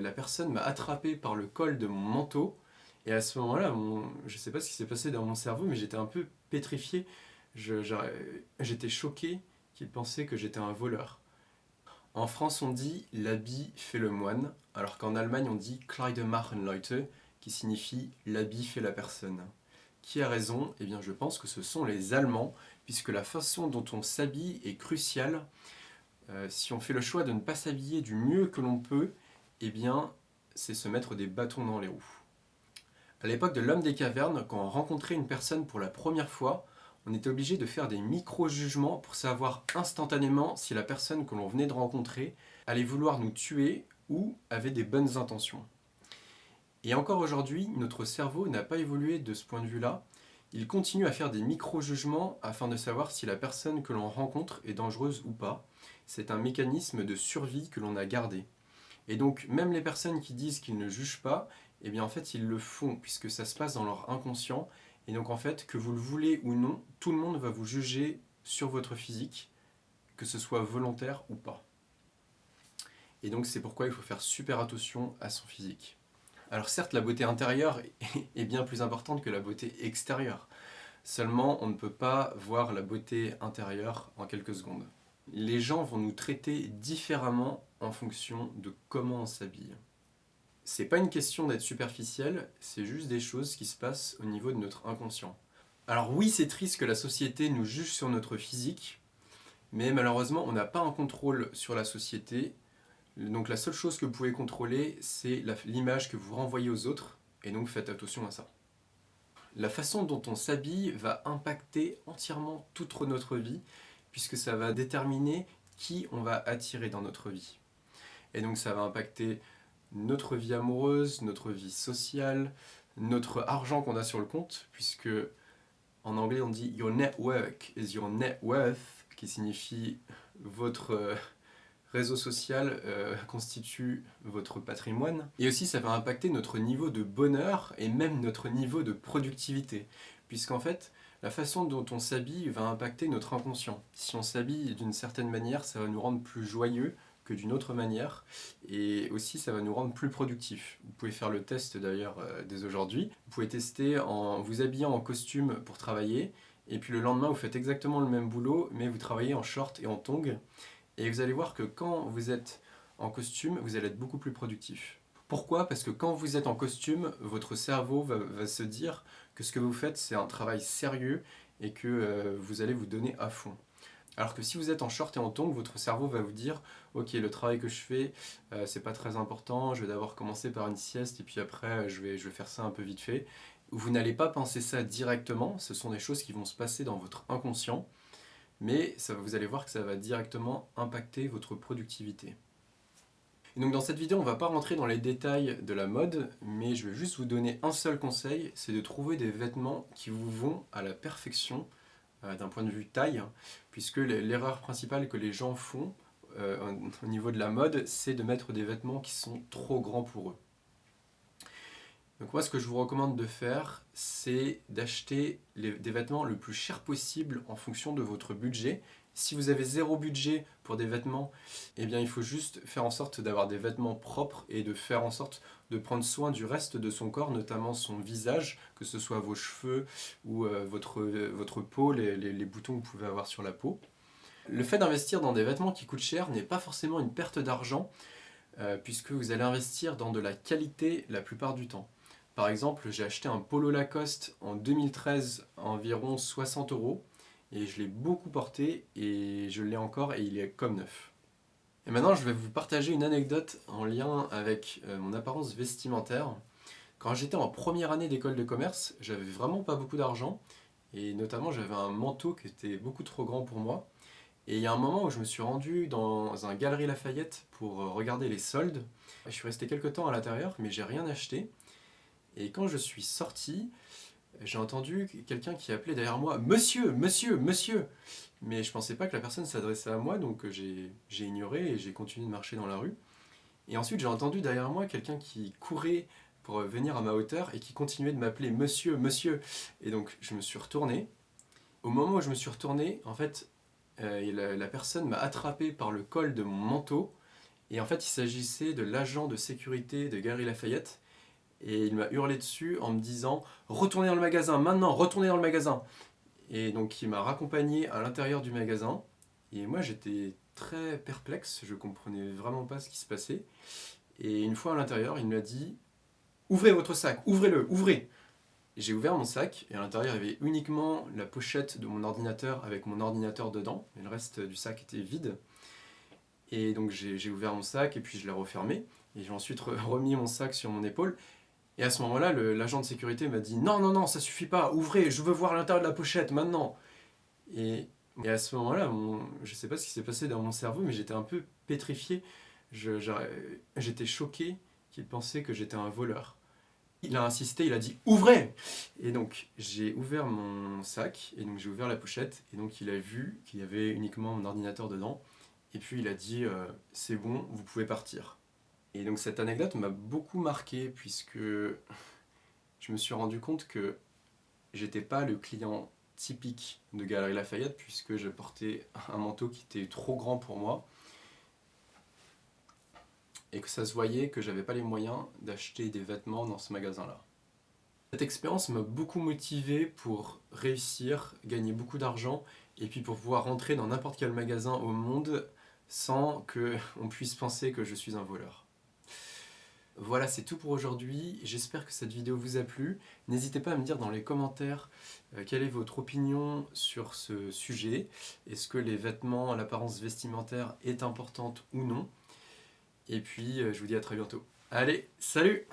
La personne m'a attrapé par le col de mon manteau et à ce moment-là, je ne sais pas ce qui s'est passé dans mon cerveau, mais j'étais un peu pétrifié. J'étais choqué qu'il pensait que j'étais un voleur. En France, on dit l'habit fait le moine, alors qu'en Allemagne, on dit Kleidermachen Leute, qui signifie l'habit fait la personne. Qui a raison? Eh bien, je pense que ce sont les Allemands, puisque la façon dont on s'habille est cruciale. Si on fait le choix de ne pas s'habiller du mieux que l'on peut, eh bien, c'est se mettre des bâtons dans les roues. À l'époque de l'homme des cavernes, quand on rencontrait une personne pour la première fois, on était obligé de faire des micro-jugements pour savoir instantanément si la personne que l'on venait de rencontrer allait vouloir nous tuer ou avait des bonnes intentions. Et encore aujourd'hui, notre cerveau n'a pas évolué de ce point de vue-là. Il continue à faire des micro-jugements afin de savoir si la personne que l'on rencontre est dangereuse ou pas. C'est un mécanisme de survie que l'on a gardé. Et donc, même les personnes qui disent qu'ils ne jugent pas, eh bien en fait, ils le font, puisque ça se passe dans leur inconscient. Et donc, en fait, que vous le voulez ou non, tout le monde va vous juger sur votre physique, que ce soit volontaire ou pas. Et donc, c'est pourquoi il faut faire super attention à son physique. Alors certes, la beauté intérieure est bien plus importante que la beauté extérieure. Seulement, on ne peut pas voir la beauté intérieure en quelques secondes. Les gens vont nous traiter différemment en fonction de comment on s'habille. C'est pas une question d'être superficiel, c'est juste des choses qui se passent au niveau de notre inconscient. Alors oui, c'est triste que la société nous juge sur notre physique, mais malheureusement, on n'a pas un contrôle sur la société. Donc la seule chose que vous pouvez contrôler, c'est l'image que vous renvoyez aux autres, et donc faites attention à ça. La façon dont on s'habille va impacter entièrement toute notre vie, puisque ça va déterminer qui on va attirer dans notre vie. Et donc ça va impacter notre vie amoureuse, notre vie sociale, notre argent qu'on a sur le compte, puisque en anglais on dit your network is your net worth, qui signifie votre réseau social constitue votre patrimoine. Et aussi ça va impacter notre niveau de bonheur et même notre niveau de productivité, puisqu'en fait la façon dont on s'habille va impacter notre inconscient. Si on s'habille d'une certaine manière, ça va nous rendre plus joyeux que d'une autre manière, et aussi ça va nous rendre plus productifs. Vous pouvez faire le test d'ailleurs dès aujourd'hui. Vous pouvez tester en vous habillant en costume pour travailler, et puis le lendemain vous faites exactement le même boulot, mais vous travaillez en short et en tongs, et vous allez voir que quand vous êtes en costume, vous allez être beaucoup plus productif. Pourquoi? Parce que quand vous êtes en costume, votre cerveau va se dire que ce que vous faites, c'est un travail sérieux et que vous allez vous donner à fond. Alors que si vous êtes en short et en tongs, votre cerveau va vous dire « Ok, le travail que je fais, c'est pas très important, je vais d'abord commencer par une sieste et puis après, je vais faire ça un peu vite fait. » Vous n'allez pas penser ça directement, ce sont des choses qui vont se passer dans votre inconscient, mais vous allez voir que ça va directement impacter votre productivité. Et donc dans cette vidéo, on ne va pas rentrer dans les détails de la mode, mais je vais juste vous donner un seul conseil, c'est de trouver des vêtements qui vous vont à la perfection d'un point de vue taille, puisque l'erreur principale que les gens font au niveau de la mode, c'est de mettre des vêtements qui sont trop grands pour eux. Donc moi, ce que je vous recommande de faire, c'est d'acheter des vêtements le plus cher possible en fonction de votre budget. Si vous avez zéro budget pour des vêtements, eh bien il faut juste faire en sorte d'avoir des vêtements propres et de faire en sorte de prendre soin du reste de son corps, notamment son visage, que ce soit vos cheveux ou votre peau, les boutons que vous pouvez avoir sur la peau. Le fait d'investir dans des vêtements qui coûtent cher n'est pas forcément une perte d'argent, puisque vous allez investir dans de la qualité la plupart du temps. Par exemple, j'ai acheté un polo Lacoste en 2013 à environ 60 € et je l'ai beaucoup porté et je l'ai encore et il est comme neuf. Et maintenant, je vais vous partager une anecdote en lien avec mon apparence vestimentaire. Quand j'étais en première année d'école de commerce, j'avais vraiment pas beaucoup d'argent et notamment j'avais un manteau qui était beaucoup trop grand pour moi. Et il y a un moment où je me suis rendu dans un Galeries Lafayette pour regarder les soldes. Je suis resté quelques temps à l'intérieur, mais j'ai rien acheté. Et quand je suis sorti, j'ai entendu quelqu'un qui appelait derrière moi « Monsieur, monsieur, monsieur !» Mais je pensais pas que la personne s'adressait à moi, donc j'ai ignoré et j'ai continué de marcher dans la rue. Et ensuite j'ai entendu derrière moi quelqu'un qui courait pour venir à ma hauteur et qui continuait de m'appeler « Monsieur, monsieur !» Et donc je me suis retourné. Au moment où je me suis retourné, en fait, la personne m'a attrapé par le col de mon manteau Et en fait, il s'agissait de l'agent de sécurité de Galeries Lafayette. Et il m'a hurlé dessus en me disant «Retournez dans le magasin, maintenant, retournez dans le magasin!» Et donc il m'a raccompagné à l'intérieur du magasin. Et moi j'étais très perplexe, je comprenais vraiment pas ce qui se passait. Et une fois à l'intérieur, il m'a dit «Ouvrez votre sac, ouvrez-le, ouvrez!» Et j'ai ouvert mon sac, et à l'intérieur il y avait uniquement la pochette de mon ordinateur avec mon ordinateur dedans, et le reste du sac était vide. Et donc j'ai ouvert mon sac, et puis je l'ai refermé, et j'ai ensuite remis mon sac sur mon épaule. Et à ce moment-là, l'agent de sécurité m'a dit «Non, non, non, ça suffit pas, ouvrez, je veux voir l'intérieur de la pochette, maintenant!» Et, et à ce moment-là, je sais pas ce qui s'est passé dans mon cerveau, mais j'étais un peu pétrifié. J'étais choqué qu'il pensait que j'étais un voleur. Il a insisté, il a dit «Ouvrez!» Et donc j'ai ouvert mon sac, et donc j'ai ouvert la pochette, et donc il a vu qu'il y avait uniquement mon ordinateur dedans, et puis il a dit «C'est bon, vous pouvez partir». Et donc cette anecdote m'a beaucoup marqué, puisque je me suis rendu compte que j'étais pas le client typique de Galeries Lafayette, puisque je portais un manteau qui était trop grand pour moi, et que ça se voyait que j'avais pas les moyens d'acheter des vêtements dans ce magasin-là. Cette expérience m'a beaucoup motivé pour réussir, gagner beaucoup d'argent, et puis pour pouvoir rentrer dans n'importe quel magasin au monde sans qu'on puisse penser que je suis un voleur. Voilà, c'est tout pour aujourd'hui. J'espère que cette vidéo vous a plu. N'hésitez pas à me dire dans les commentaires quelle est votre opinion sur ce sujet. Est-ce que les vêtements, l'apparence vestimentaire est importante ou non? Et puis, je vous dis à très bientôt. Allez, salut!